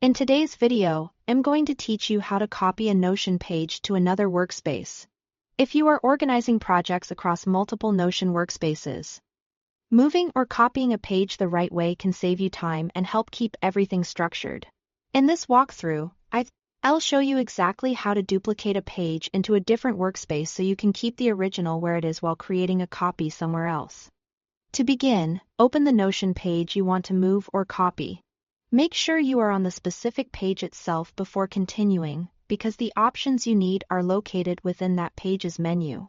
In today's video, I'm going to teach you how to copy a Notion page to another workspace. If you are organizing projects across multiple Notion workspaces, moving or copying a page the right way can save you time and help keep everything structured. In this walkthrough, I'll show you exactly how to duplicate a page into a different workspace so you can keep the original where it is while creating a copy somewhere else. To begin, open the Notion page you want to move or copy. Make sure you are on the specific page itself before continuing, because the options you need are located within that page's menu.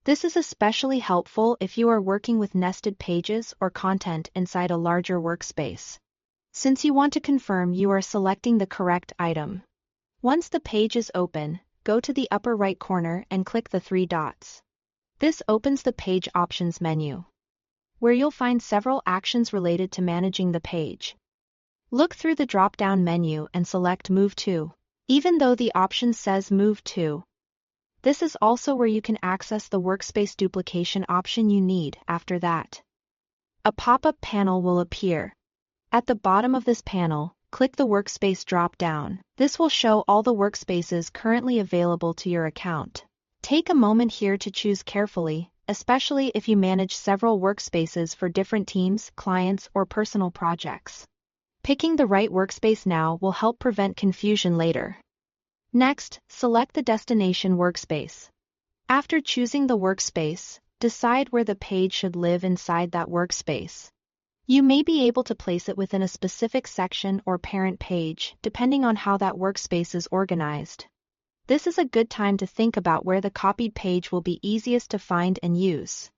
This is especially helpful if you are working with nested pages or content inside a larger workspace, since you want to confirm you are selecting the correct item. Once the page is open, go to the upper right corner and click the three dots. This opens the Page Options menu, where you'll find several actions related to managing the page. Look through the drop-down menu and select Move To, even though the option says Move To. This is also where you can access the workspace duplication option you need. After that, a pop-up panel will appear. At the bottom of this panel, click the Workspace drop-down. This will show all the workspaces currently available to your account. Take a moment here to choose carefully, especially if you manage several workspaces for different teams, clients, or personal projects. Picking the right workspace now will help prevent confusion later. Next, select the destination workspace. After choosing the workspace, decide where the page should live inside that workspace. You may be able to place it within a specific section or parent page, depending on how that workspace is organized. This is a good time to think about where the copied page will be easiest to find and use.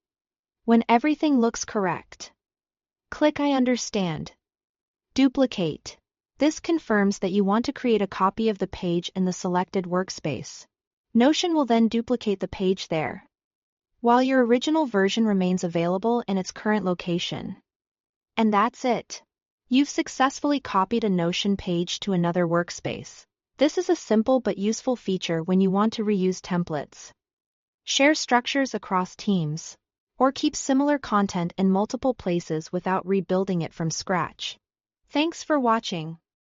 When everything looks correct, click I understand. Duplicate. This confirms that you want to create a copy of the page in the selected workspace. Notion will then duplicate the page there, while your original version remains available in its current location. And that's it. You've successfully copied a Notion page to another workspace. This is a simple but useful feature when you want to reuse templates, share structures across teams, or keep similar content in multiple places without rebuilding it from scratch. Thanks for watching.